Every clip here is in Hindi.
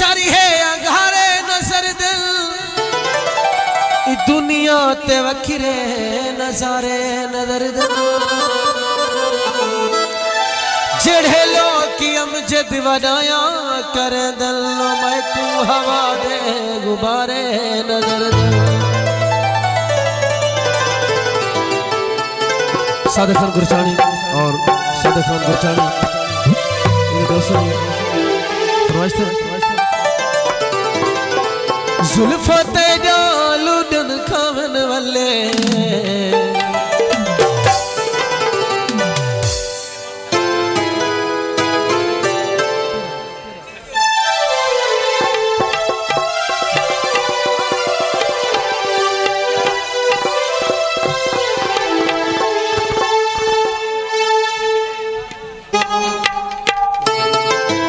सारी है अंगारे नजर दिल दुनिया ते वखरे नजारे नजर दिल जेड़े लोग अमजद वडाया कर दिल मैं तू हवा दे गुबारे नजर दिल। सादिक खान गुरचानी और सादिक खान गुरचानी मेरे दोस्तों फरमाइश थे जुल्फा तेजा लुडन खावन वाले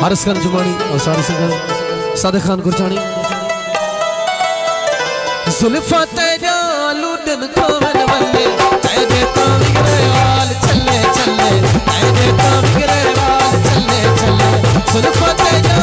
हारिस खान जुमानी और सारी संगत सादिक खान गुरचानी जुल्फा तेजा लुडन खावन वाले तेरे तांगरे वाल चले चले तेरे तांगरे वाल चले चले जुल्फा तेजा